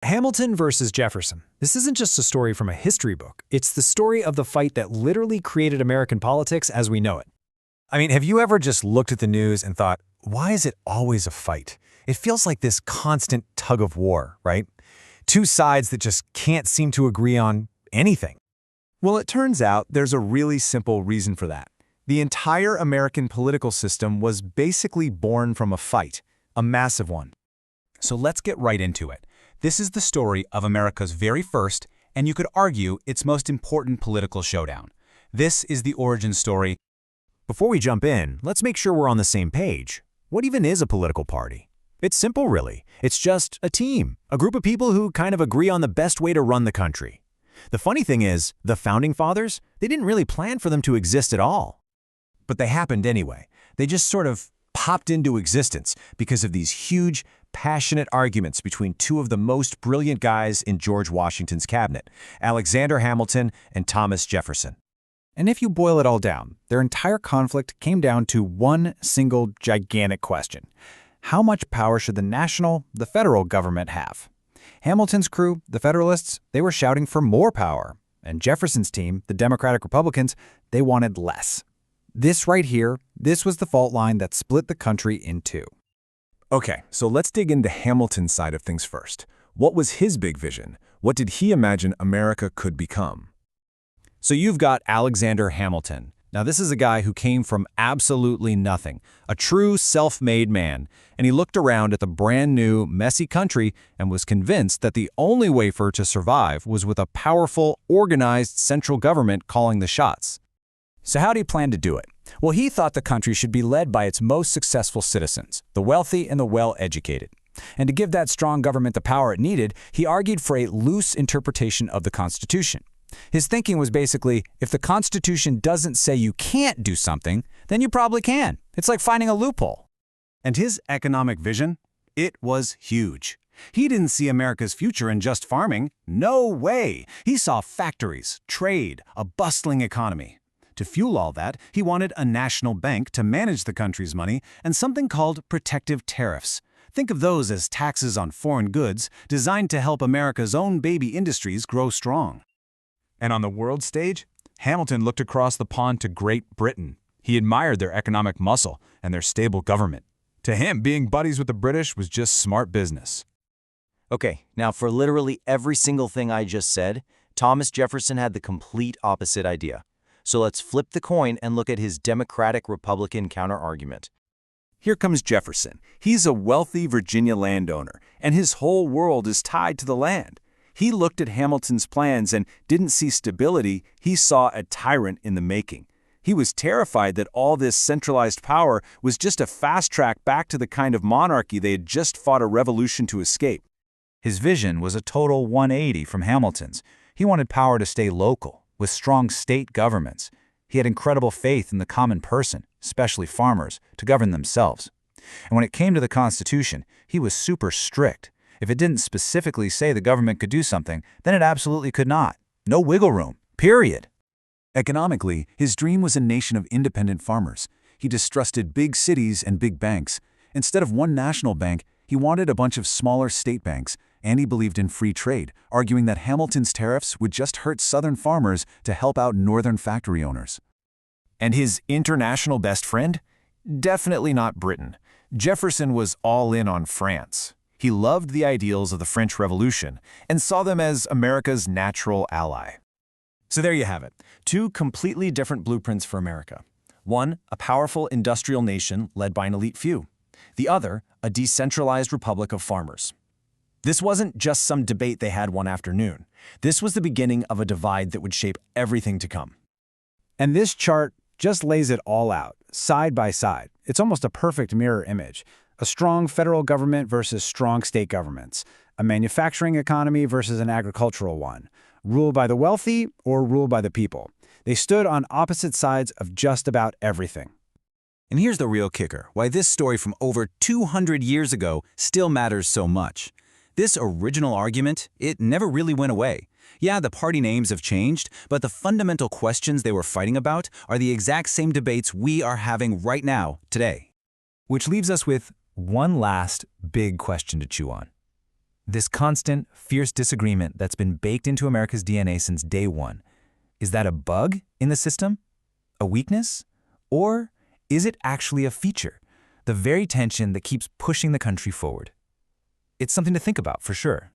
Hamilton versus Jefferson. This isn't just a story from a history book. It's the story of the fight that literally created American politics as we know it. I mean, have you ever just looked at the news and thought, why is it always a fight? It feels like this constant tug of war, right? Two sides that just can't seem to agree on anything. Well, it turns out there's a really simple reason for that. The entire American political system was basically born from a fight, a massive one. So let's get right into it. This is the story of America's very first, and you could argue its most important political showdown. This is the origin story. Before we jump in, let's make sure we're on the same page. What even is a political party? It's simple, really. It's just a team, a group of people who kind of agree on the best way to run the country. The funny thing is, the Founding Fathers, they didn't really plan for them to exist at all. But they happened anyway. They just sort of popped into existence because of these huge, passionate arguments between two of the most brilliant guys in George Washington's cabinet, Alexander Hamilton and Thomas Jefferson. And if you boil it all down, their entire conflict came down to one single gigantic question. How much power should the federal government have? Hamilton's crew, the Federalists, they were shouting for more power. And Jefferson's team, the Democratic Republicans, they wanted less. This right here, this was the fault line that split the country in two. Okay, so let's dig into Hamilton's side of things first. What was his big vision? What did he imagine America could become? So you've got Alexander Hamilton. Now this is a guy who came from absolutely nothing, a true self-made man, and he looked around at the brand new, messy country and was convinced that the only way for it to survive was with a powerful, organized central government calling the shots. So how did he plan to do it? Well, he thought the country should be led by its most successful citizens, the wealthy and the well-educated. And to give that strong government the power it needed, he argued for a loose interpretation of the Constitution. His thinking was basically, if the Constitution doesn't say you can't do something, then you probably can. It's like finding a loophole. And his economic vision? It was huge. He didn't see America's future in just farming. No way! He saw factories, trade, a bustling economy. To fuel all that, he wanted a national bank to manage the country's money and something called protective tariffs. Think of those as taxes on foreign goods designed to help America's own baby industries grow strong. And on the world stage, Hamilton looked across the pond to Great Britain. He admired their economic muscle and their stable government. To him, being buddies with the British was just smart business. Okay, now for literally every single thing I just said, Thomas Jefferson had the complete opposite idea. So let's flip the coin and look at his Democratic-Republican counter-argument. Here comes Jefferson. He's a wealthy Virginia landowner, and his whole world is tied to the land. He looked at Hamilton's plans and didn't see stability, he saw a tyrant in the making. He was terrified that all this centralized power was just a fast track back to the kind of monarchy they had just fought a revolution to escape. His vision was a total 180 from Hamilton's. He wanted power to stay local, with strong state governments. He had incredible faith in the common person, especially farmers, to govern themselves. And when it came to the Constitution, he was super strict. If it didn't specifically say the government could do something, then it absolutely could not. No wiggle room, period. Economically, his dream was a nation of independent farmers. He distrusted big cities and big banks. Instead of one national bank, he wanted a bunch of smaller state banks, and he believed in free trade, arguing that Hamilton's tariffs would just hurt Southern farmers to help out Northern factory owners. And his international best friend? Definitely not Britain. Jefferson was all in on France. He loved the ideals of the French Revolution and saw them as America's natural ally. So there you have it. Two completely different blueprints for America. One, a powerful industrial nation led by an elite few. The other, a decentralized republic of farmers. This wasn't just some debate they had one afternoon. This was the beginning of a divide that would shape everything to come. And this chart just lays it all out, side by side. It's almost a perfect mirror image. A strong federal government versus strong state governments. A manufacturing economy versus an agricultural one. Ruled by the wealthy or ruled by the people. They stood on opposite sides of just about everything. And here's the real kicker, why this story from over 200 years ago still matters so much. This original argument, it never really went away. Yeah, the party names have changed, but the fundamental questions they were fighting about are the exact same debates we are having right now, today. Which leaves us with one last big question to chew on. This constant, fierce disagreement that's been baked into America's DNA since day one. Is that a bug in the system? A weakness? Or is it actually a feature? The very tension that keeps pushing the country forward? It's something to think about, for sure.